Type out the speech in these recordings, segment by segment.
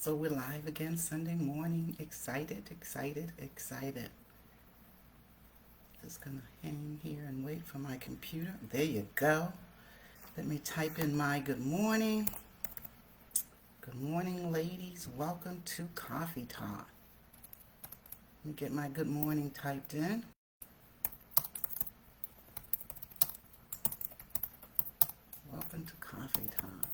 So we're live again Sunday morning. Excited, excited, excited. Just gonna hang here and wait for my computer. There you go. Let me type in my good morning. Good morning, ladies. Welcome to Coffee Talk. Let me get my good morning typed in. Welcome to Coffee Talk.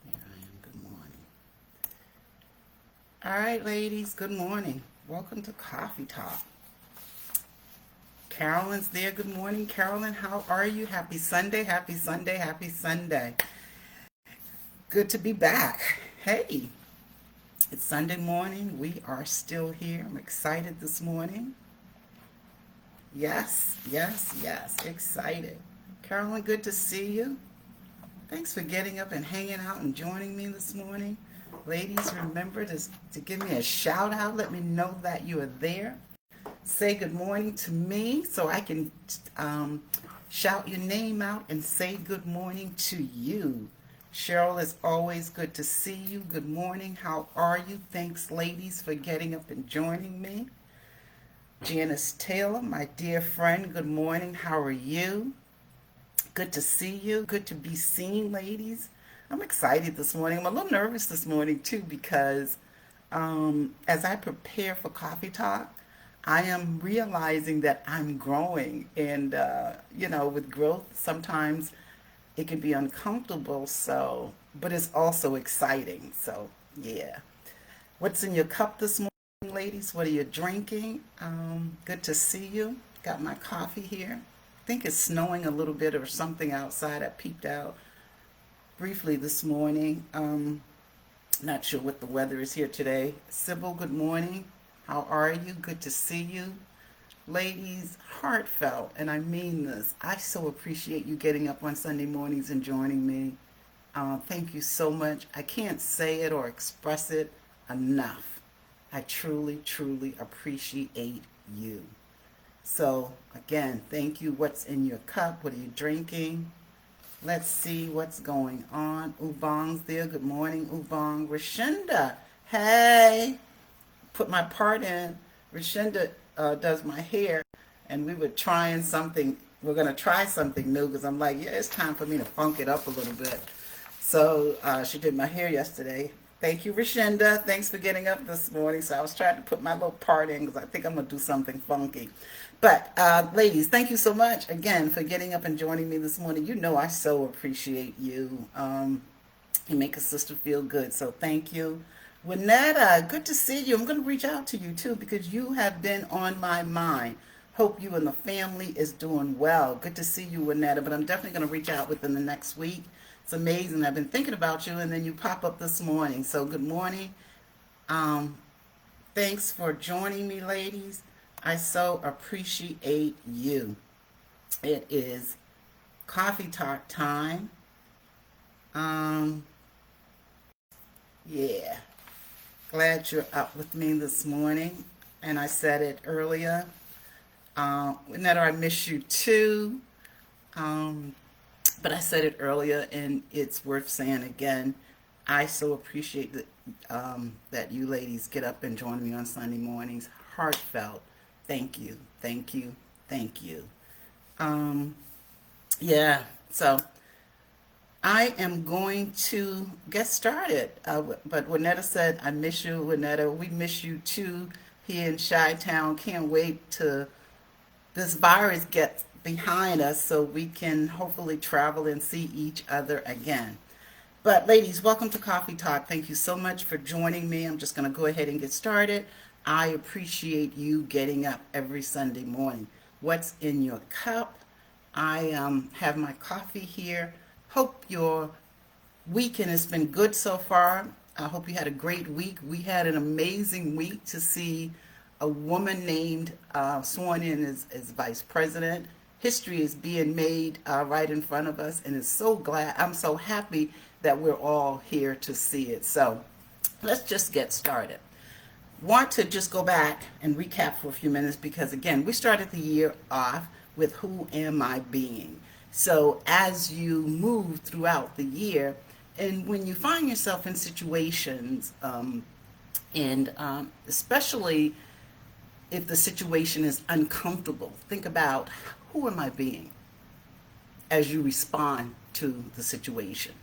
Here I am. Good morning. All right, ladies. Good morning. Welcome to Coffee Talk. Carolyn's there. Good morning, Carolyn. How are you? Happy Sunday. Happy Sunday. Happy Sunday. Good to be back. Hey, it's Sunday morning. We are still here. I'm excited this morning. Yes, yes, yes. Excited. Carolyn, good to see you. Thanks for getting up and hanging out and joining me this morning. Ladies, remember to give me a shout out. Let me know that you are there. Say good morning to me so I can shout your name out and say good morning to you. Cheryl, it's always good to see you. Good morning. How are you? Thanks, ladies, for getting up and joining me. Janice Taylor, my dear friend, good morning. How are you? Good to see you. Good to be seen, ladies. I'm excited this morning. I'm a little nervous this morning, too, because as I prepare for Coffee Talk, I am realizing that I'm growing. And, with growth, sometimes it can be uncomfortable. So, but it's also exciting. So, yeah. What's in your cup this morning, ladies? What are you drinking? Good to see you. Got my coffee here. I think it's snowing a little bit or something outside. I peeped out briefly this morning. Not sure what the weather is here today. Sybil, good morning. How are you? Good to see you. Ladies, heartfelt, and I mean this. I so appreciate you getting up on Sunday mornings and joining me. Thank you so much. I can't say it or express it enough. I truly, truly appreciate you. So, again, thank you. What's in your cup? What are you drinking? Let's see what's going on. Ubong's there. Good morning, Ubong. Rashinda, hey. Put my part in. Rashinda does my hair, and we were trying something. We're going to try something new because I'm like, yeah, it's time for me to funk it up a little bit. So she did my hair yesterday. Thank you, Rashinda. Thanks for getting up this morning. So I was trying to put my little part in because I think I'm going to do something funky. But ladies, thank you so much again for getting up and joining me this morning. You know I so appreciate you. You make a sister feel good. So thank you. Winetta, good to see you. I'm going to reach out to you too because you have been on my mind. Hope you and the family is doing well. Good to see you, Winetta, but I'm definitely going to reach out within the next week. It's amazing. I've been thinking about you, and then you pop up this morning. So good morning. Um, Thanks for joining me, ladies. I so appreciate you. It is coffee talk time. Um, yeah. Glad you're up with me this morning. And I said it earlier. Netta, I miss you too. Um, but I said it earlier, and it's worth saying again. I so appreciate that you ladies get up and join me on Sunday mornings. Heartfelt. Thank you. Thank you. Thank you. Um, yeah. So I am going to get started. But Winetta said, I miss you, Winetta. We miss you too here in Chi-Town. Can't wait to this virus gets behind us so we can hopefully travel and see each other again. But ladies, welcome to Coffee Talk. Thank you so much for joining me. I'm just going to go ahead and get started. I appreciate you getting up every Sunday morning. What's in your cup? I have my coffee here. Hope your weekend has been good so far. I hope you had a great week. We had an amazing week to see a woman named sworn in as vice president. history is being made right in front of us, and I'm so happy that we're all here to see it. So let's just get started. Want to just go back and recap for a few minutes because, again, we started the year off with Who Am I Being? So as you move throughout the year, and when you find yourself in situations, and especially if the situation is uncomfortable, think about, who am I being as you respond to the situation?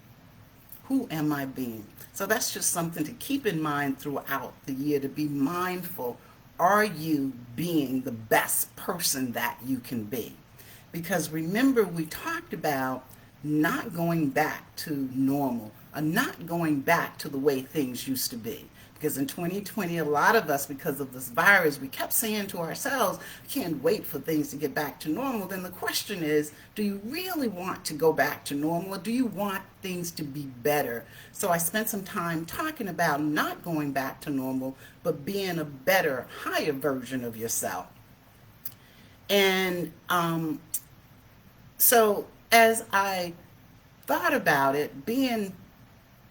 Who am I being? So that's just something to keep in mind throughout the year, to be mindful. Are you being the best person that you can be? Because remember, we talked about not going back to normal, or not going back to the way things used to be. Because in 2020, a lot of us, because of this virus, we kept saying to ourselves, can't wait for things to get back to normal. Then the question is, do you really want to go back to normal, or do you want things to be better? So I spent some time talking about not going back to normal, but being a better, higher version of yourself. And so as I thought about it, being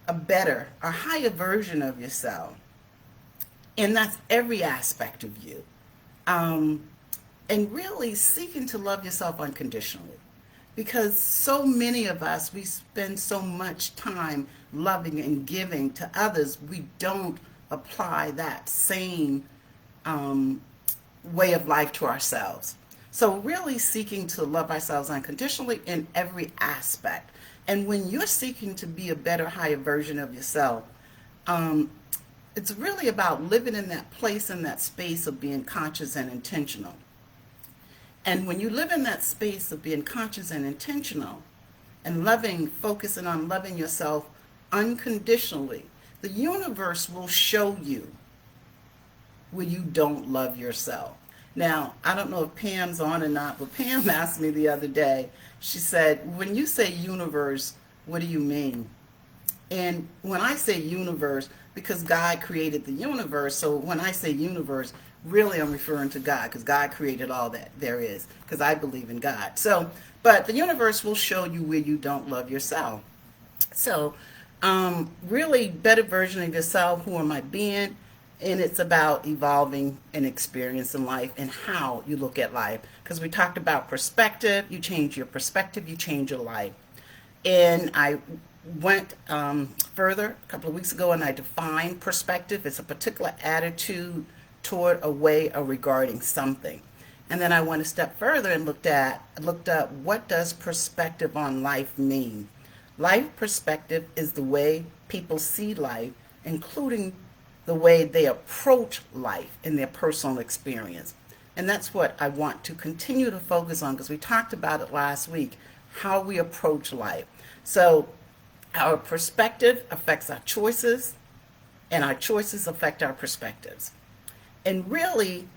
a better, a higher version of yourself, and that's every aspect of you, and really seeking to love yourself unconditionally, because so many of us, we spend so much time loving and giving to others, we don't apply that same way of life to ourselves. So really seeking to love ourselves unconditionally in every aspect. And when you're seeking to be a better, higher version of yourself, it's really about living in that place, in that space of being conscious and intentional. And when you live in that space of being conscious and intentional and focusing on loving yourself unconditionally, the universe will show you where you don't love yourself. Now, I don't know if Pam's on or not, but Pam asked me the other day, she said, when you say universe, what do you mean? And when I say universe, because God created the universe, so when I say universe, really I'm referring to God, because God created all that there is, because I believe in God. So, but the universe will show you where you don't love yourself. So, really better version of yourself, who am I being? And it's about evolving and experiencing life and how you look at life. Because we talked about perspective, you change your perspective, you change your life. And I went further a couple of weeks ago and I defined perspective. It's a particular attitude toward, a way, or regarding something. And then I went a step further and looked up what does perspective on life mean. Life perspective is the way people see life, including the way they approach life in their personal experience. And that's what I want to continue to focus on, because we talked about it last week, how we approach life. So our perspective affects our choices, and our choices affect our perspectives. And really,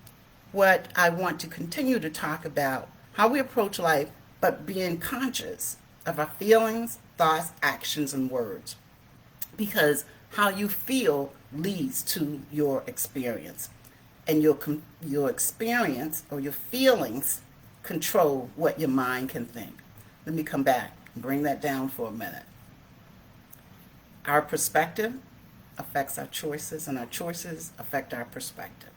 what I want to continue to talk about, how we approach life, but being conscious of our feelings, thoughts, actions, and words. Because how you feel leads to your experience. And your experience or your feelings control what your mind can think. Let me come back and bring that down for a minute. Our perspective affects our choices, and our choices affect our perspective.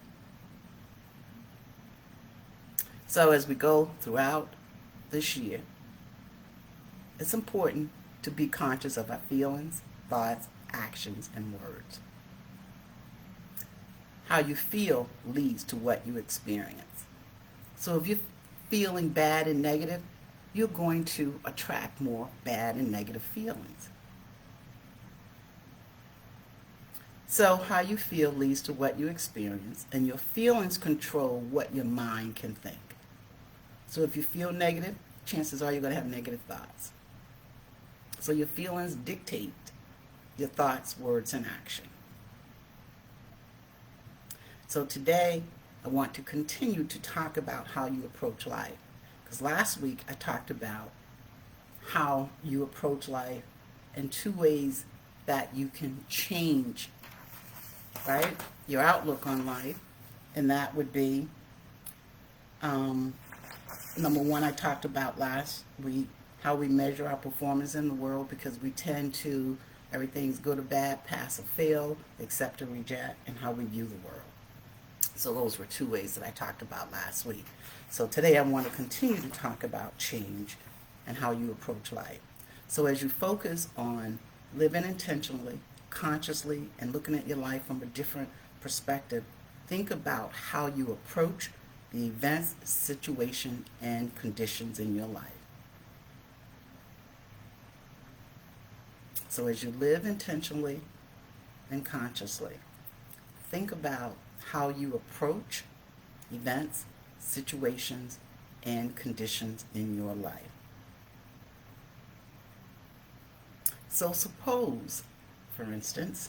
So as we go throughout this year, it's important to be conscious of our feelings, thoughts, actions, and words. How you feel leads to what you experience. So if you're feeling bad and negative, you're going to attract more bad and negative feelings. So how you feel leads to what you experience, and your feelings control what your mind can think. So if you feel negative, chances are you're going to have negative thoughts. So your feelings dictate your thoughts, words, and action. So today, I want to continue to talk about how you approach life. Because last week, I talked about how you approach life in two ways that you can change, right, your outlook on life. And that would be Number one, I talked about last week how we measure our performance in the world, because we tend to, everything's good or bad, pass or fail, accept or reject, and how we view the world. So those were two ways that I talked about last week. So today I want to continue to talk about change and how you approach life. So as you focus on living intentionally, consciously, and looking at your life from a different perspective, think about how you approach the events, situation, and conditions in your life. So as you live intentionally and consciously, think about how you approach events, situations, and conditions in your life. So suppose, for instance,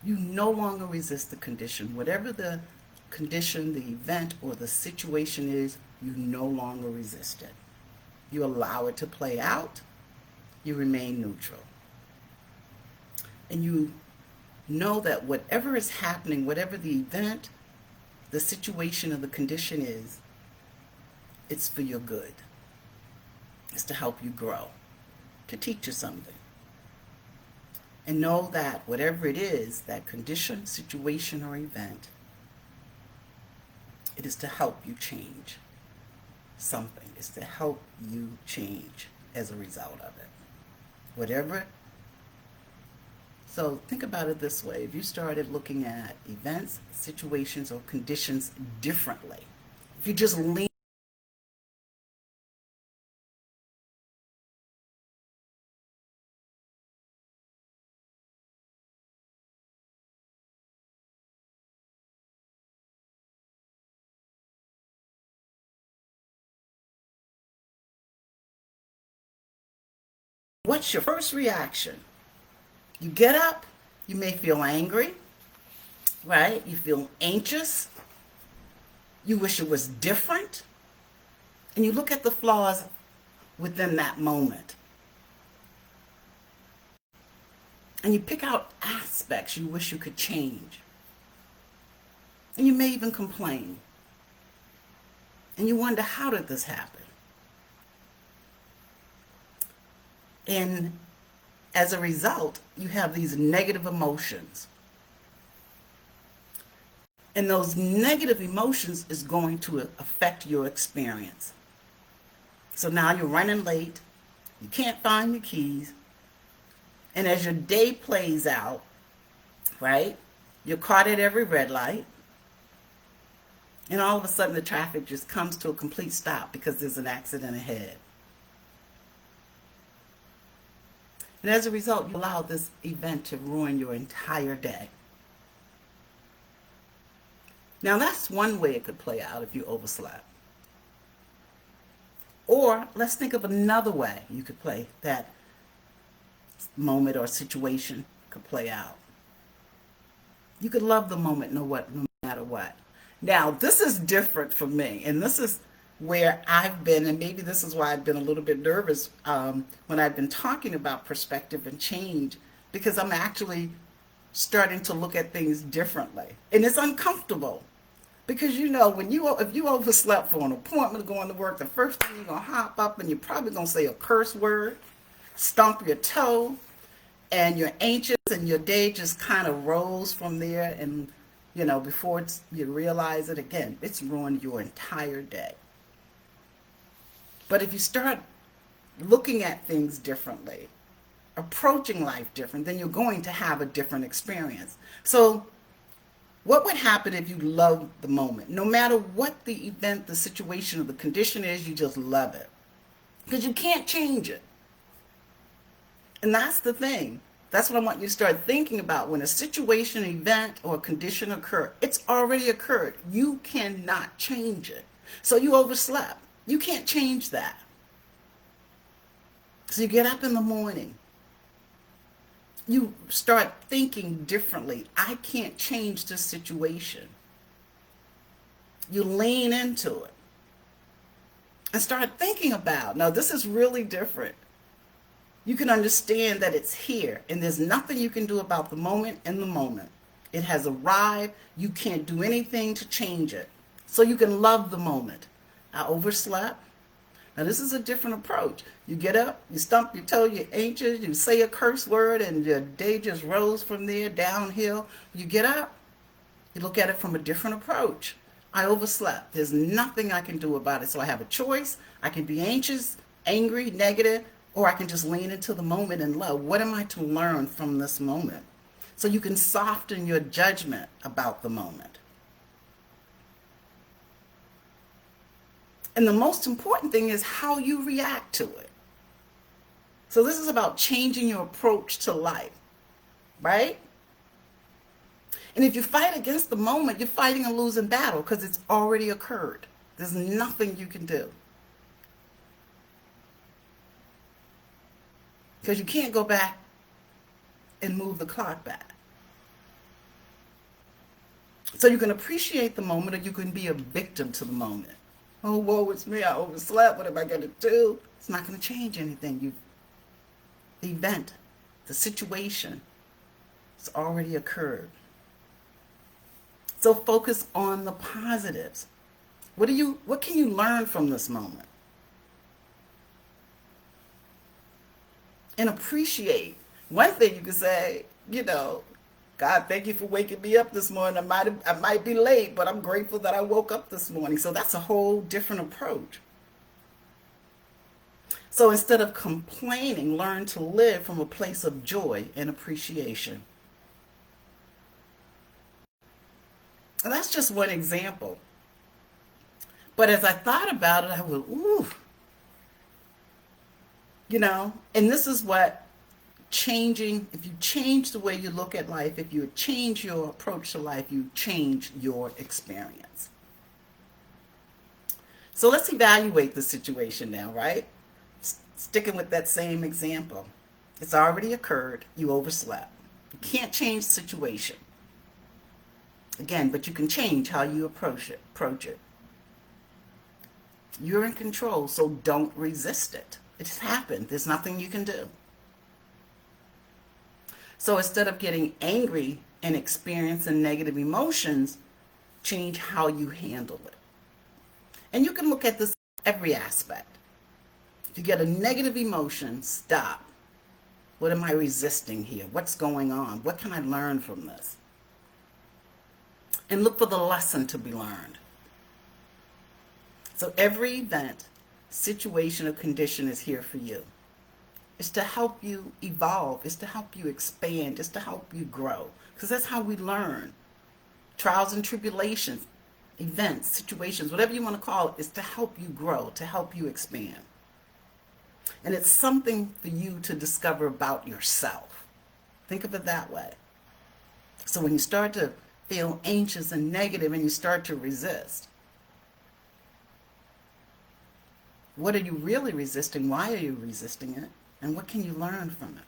you no longer resist the condition. Whatever the condition, the event, or the situation is, you no longer resist it. You allow it to play out. You remain neutral. And you know that whatever is happening, whatever the event, the situation, or the condition is, it's for your good. It's to help you grow, to teach you something. And know that whatever it is, that condition, situation, or event, it is to help you change something. It's to help you change as a result of it. Whatever. So think about it this way. If you started looking at events, situations, or conditions differently, if you just lean what's your first reaction? You get up, you may feel angry, right? You feel anxious. You wish it was different. And you look at the flaws within that moment. And you pick out aspects you wish you could change. And you may even complain. And you wonder, how did this happen? And as a result, you have these negative emotions. And those negative emotions is going to affect your experience. So now you're running late, you can't find your keys, and as your day plays out, right, you're caught at every red light, and all of a sudden the traffic just comes to a complete stop because there's an accident ahead. And as a result, you allow this event to ruin your entire day. Now that's one way it could play out if you overslept. Or let's think of another way you could play that moment or situation could play out. You could love the moment no matter what. Now this is different for me, and this is where I've been, and maybe this is why I've been a little bit nervous when I've been talking about perspective and change, because I'm actually starting to look at things differently. And it's uncomfortable, because you know, if you overslept for an appointment going to work, the first thing you're going to hop up and you're probably going to say a curse word, stomp your toe, and you're anxious, and your day just kind of rolls from there, and you know, before you realize it, again, it's ruined your entire day. But if you start looking at things differently, approaching life different, then you're going to have a different experience. So what would happen if you love the moment? No matter what the event, the situation, or the condition is, you just love it. Because you can't change it. And that's the thing. That's what I want you to start thinking about. When a situation, event, or condition occur, it's already occurred. You cannot change it. So you overslept. You can't change that. So you get up in the morning. You start thinking differently. I can't change this situation. You lean into it and start thinking about, now this is really different. You can understand that it's here, and there's nothing you can do about the moment in the moment. It has arrived. You can't do anything to change it. So you can love the moment. I overslept. Now this is a different approach. You get up, you stump your toe, you're anxious, you say a curse word, and your day just rolls from there downhill. You get up, you look at it from a different approach. I overslept. There's nothing I can do about it. So I have a choice. I can be anxious, angry, negative, or I can just lean into the moment and love. What am I to learn from this moment? So you can soften your judgment about the moment. And the most important thing is how you react to it. So this is about changing your approach to life, right? And if you fight against the moment, you're fighting a losing battle because it's already occurred. There's nothing you can do. Because you can't go back and move the clock back. So you can appreciate the moment, or you can be a victim to the moment. Oh, woe is me, I overslept, what am I going to do? It's not going to change anything. The event, the situation, it's already occurred. So focus on the positives. What can you learn from this moment? And appreciate. One thing you can say, God, thank you for waking me up this morning. I might be late, but I'm grateful that I woke up this morning. So that's a whole different approach. So instead of complaining, learn to live from a place of joy and appreciation. And that's just one example. But as I thought about it, I went, ooh. And this is what if you change the way you look at life, if you change your approach to life, you change your experience. So let's evaluate the situation now, right? Sticking with that same example. It's already occurred. You overslept. You can't change the situation. Again, but you can change how you approach it. You're in control, so don't resist it. It's happened. There's nothing you can do. So instead of getting angry and experiencing negative emotions, change how you handle it. And you can look at this every aspect. If you get a negative emotion, stop. What am I resisting here? What's going on? What can I learn from this? And look for the lesson to be learned. So every event, situation, or condition is here for you. It's to help you evolve. It's to help you expand. It's to help you grow. Because that's how we learn. Trials and tribulations, events, situations, whatever you want to call it, is to help you grow, to help you expand. And it's something for you to discover about yourself. Think of it that way. So when you start to feel anxious and negative and you start to resist, what are you really resisting? Why are you resisting it? And what can you learn from it?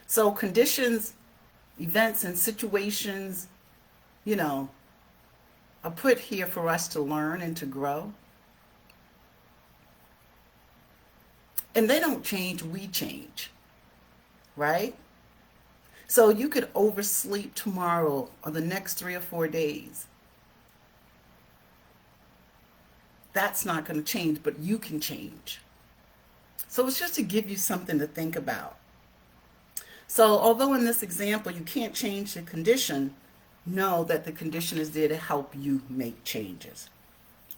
So conditions, events, and situations, are put here for us to learn and to grow. And they don't change, we change, right? So you could oversleep tomorrow or the next 3 or 4 days. That's not going to change, but you can change. So it's just to give you something to think about. So although in this example you can't change the condition, know that the condition is there to help you make changes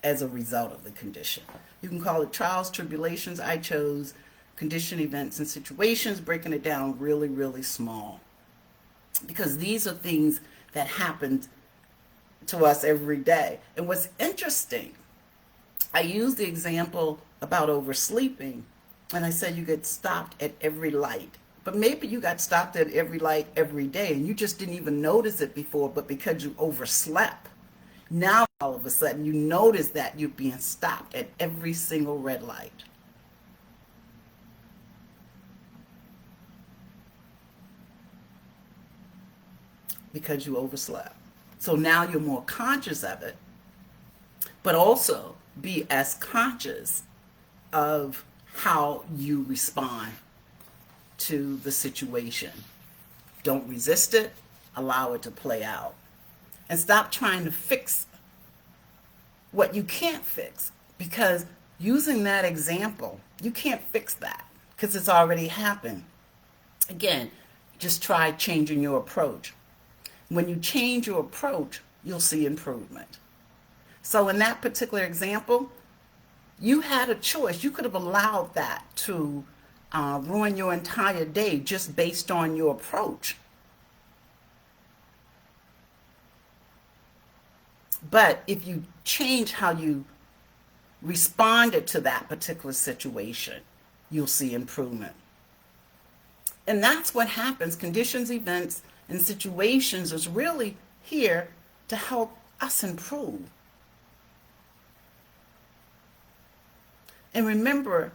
as a result of the condition. You can call it trials, tribulations. I chose condition, events, and situations, breaking it down really, really small. Because these are things that happen to us every day. And what's interesting, I used the example about oversleeping, and I said you get stopped at every light. But maybe you got stopped at every light every day, and you just didn't even notice it before, but because you overslept, now all of a sudden you notice that you're being stopped at every single red light. Because you overslept. So now you're more conscious of it, but also be as conscious of how you respond to the situation. Don't resist it. Allow it to play out. and stop trying to fix what you can't fix. Because using that example, you can't fix that because it's already happened. Again, just try changing your approach. When you change your approach, you'll see improvement. So in that particular example, you had a choice. You could have allowed that to ruin your entire day just based on your approach. But if you change how you responded to that particular situation, you'll see improvement. And that's what happens. Conditions, events, and situations is really here to help us improve. And remember,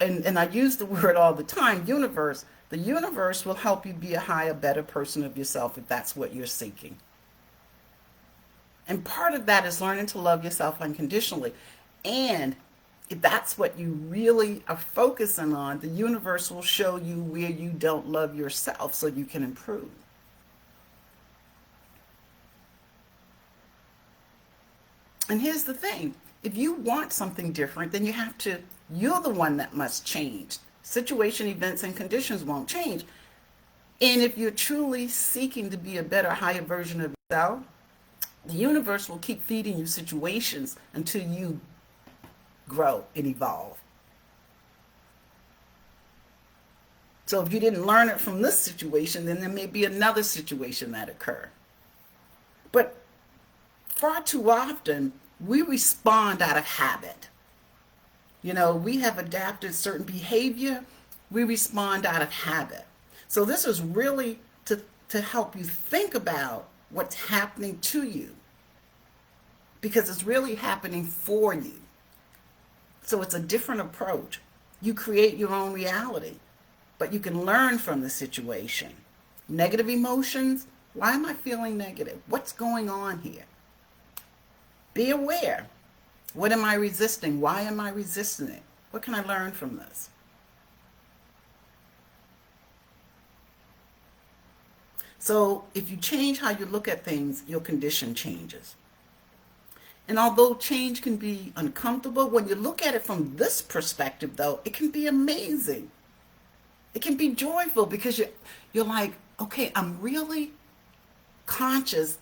and I use the word all the time, universe. The universe will help you be a higher, better person of yourself if that's what you're seeking. And part of that is learning to love yourself unconditionally. And if that's what you really are focusing on, the universe will show you where you don't love yourself so you can improve. And here's the thing. If you want something different, then you're the one that must change. Situation, events, and conditions won't change. And if you're truly seeking to be a better, higher version of yourself, the universe will keep feeding you situations until you grow and evolve. So if you didn't learn it from this situation, then there may be another situation that occur. But far too often, we respond out of habit. We have adapted certain behavior. We respond out of habit. So this is really to help you think about what's happening to you, because it's really happening for you. So it's a different approach. You create your own reality, but you can learn from the situation. Negative emotions. Why am I feeling negative? What's going on here? Be aware. What am I resisting? Why am I resisting it? What can I learn from this? So if you change how you look at things, your condition changes. And although change can be uncomfortable, when you look at it from this perspective, though, it can be amazing. It can be joyful because you're like, okay, I'm really conscious,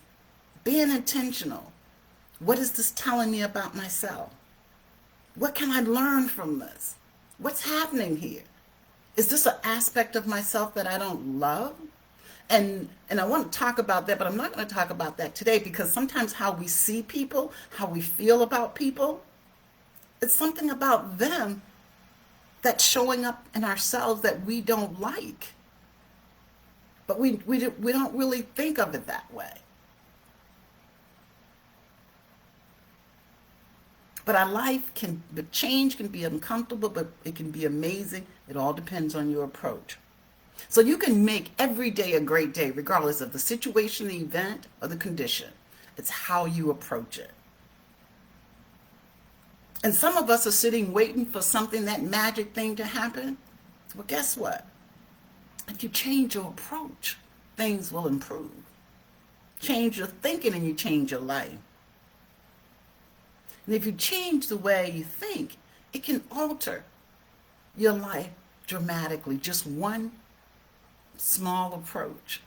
being intentional. What is this telling me about myself? What can I learn from this? What's happening here? Is this an aspect of myself that I don't love? And I want to talk about that, but I'm not going to talk about that today, because sometimes how we see people, how we feel about people, it's something about them that's showing up in ourselves that we don't like. But we don't really think of it that way. But the change can be uncomfortable, but it can be amazing. It all depends on your approach. So you can make every day a great day, regardless of the situation, the event, or the condition. It's how you approach it. And some of us are sitting waiting for that magic thing to happen. Well, guess what? If you change your approach, things will improve. Change your thinking and you change your life. And if you change the way you think, it can alter your life dramatically. Just one small approach.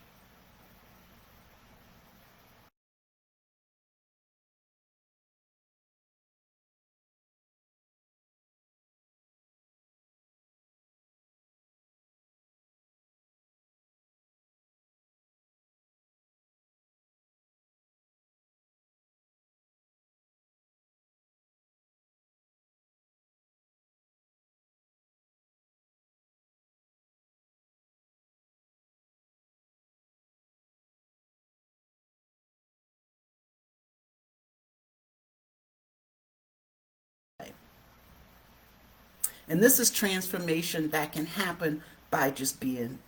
And this is transformation that can happen by just being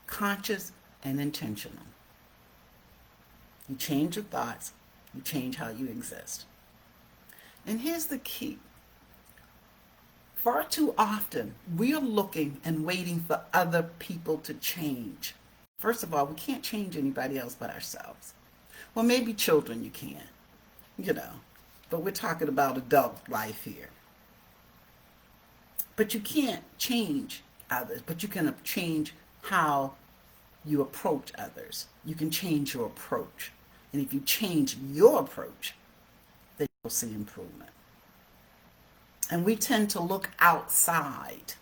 conscious and intentional. You change your thoughts, you change how you exist. And here's the key. Far too often, we are looking and waiting for other people to change. First of all, we can't change anybody else but ourselves. Well, maybe children you can, but we're talking about adult life here. But you can't change others, but you can change how you approach others. You can change your approach. And if you change your approach, then you'll see improvement. And we tend to look outside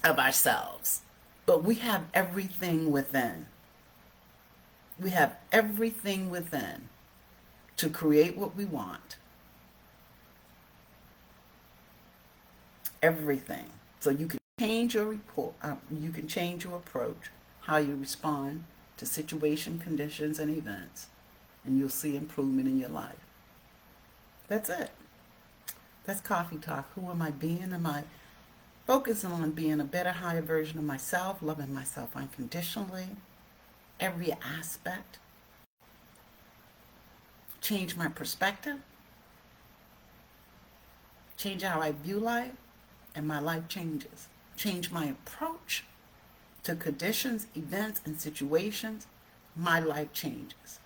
of ourselves, but we have everything within. We have everything within to create what we want. Everything. So you can change your report. You can change your approach, how you respond to situation, conditions, and events, and you'll see improvement in your life. That's it. That's Coffee Talk. Who am I being? Am I focusing on being a better, higher version of myself, loving myself unconditionally, every aspect? Change my perspective, change how I view life, and my life changes. Change my approach to conditions, events, and situations, my life changes.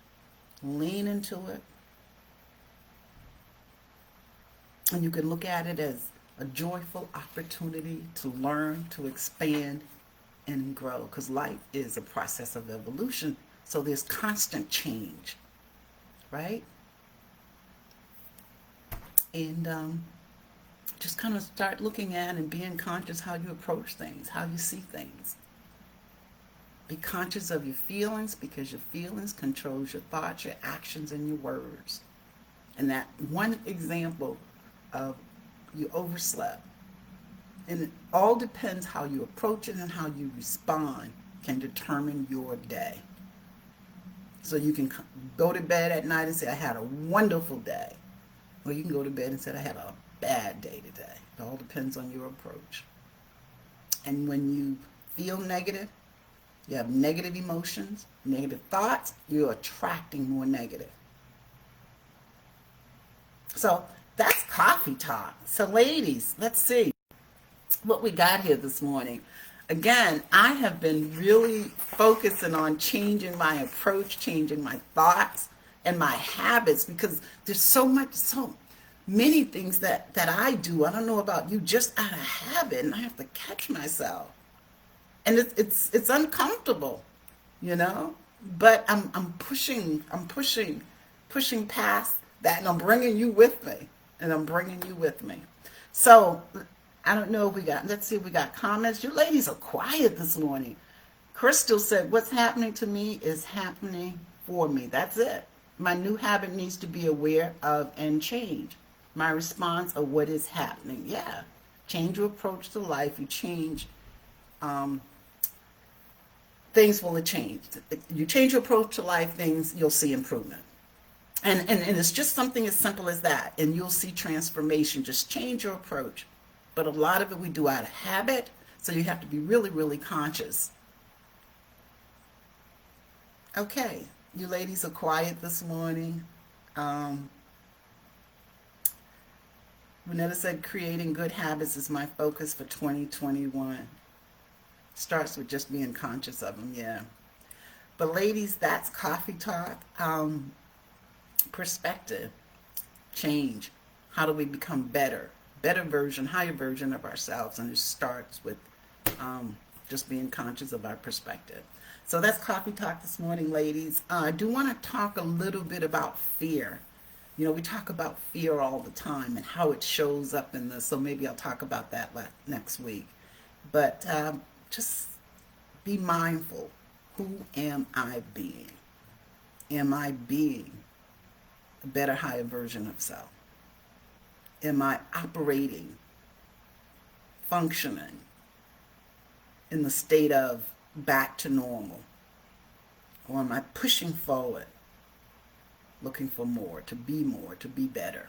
Lean into it. And you can look at it as a joyful opportunity to learn, to expand, and grow. Because life is a process of evolution. So there's constant change, right? And just kind of start looking at and being conscious how you approach things, how you see things. Be conscious of your feelings, because your feelings controls your thoughts, your actions, and your words. And that one example of you overslept. And it all depends how you approach it and how you respond can determine your day. So you can go to bed at night and say, I had a wonderful day. Or you can go to bed and say, I had a bad day today. It all depends on your approach. And when you feel negative, you have negative emotions, negative thoughts, you're attracting more negative. So that's Coffee Talk. So ladies, let's see what we got here this morning. Again, I have been really focusing on changing my approach, changing my thoughts and my habits, because there's so many things that I do. I don't know about you, just out of habit, and I have to catch myself. And it's uncomfortable, but I'm pushing past that, and I'm bringing you with me. So I don't know if let's see if we got comments. You ladies are quiet this morning. Crystal said, what's happening to me is happening for me. That's it. My new habit needs to be aware of and change my response of what is happening. Yeah. Change your approach to life. You change, things will change. You change your approach to life, you'll see improvement. And it's just something as simple as that. And you'll see transformation. Just change your approach. But a lot of it we do out of habit. So you have to be really, really conscious. Okay. You ladies are quiet this morning. Renetta said, creating good habits is my focus for 2021. Starts with just being conscious of them, yeah. But ladies, that's Coffee Talk. Perspective, change. How do we become better version, higher version of ourselves? And it starts with just being conscious of our perspective. So that's Coffee Talk this morning, ladies. I do want to talk a little bit about fear. We talk about fear all the time and how it shows up in this. So maybe I'll talk about that next week. But just be mindful. Who am I being? Am I being a better, higher version of self? Am I operating, functioning in the state of back to normal? Or am I pushing forward, looking for more, to be better?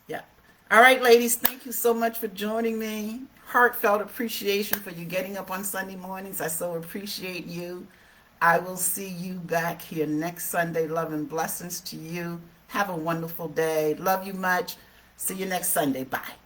Yeah. All right, ladies, thank you so much for joining me. Heartfelt appreciation for you getting up on Sunday mornings. I so appreciate you. I will see you back here next Sunday. Love and blessings to you. Have a wonderful day. Love you much. See you next Sunday. Bye.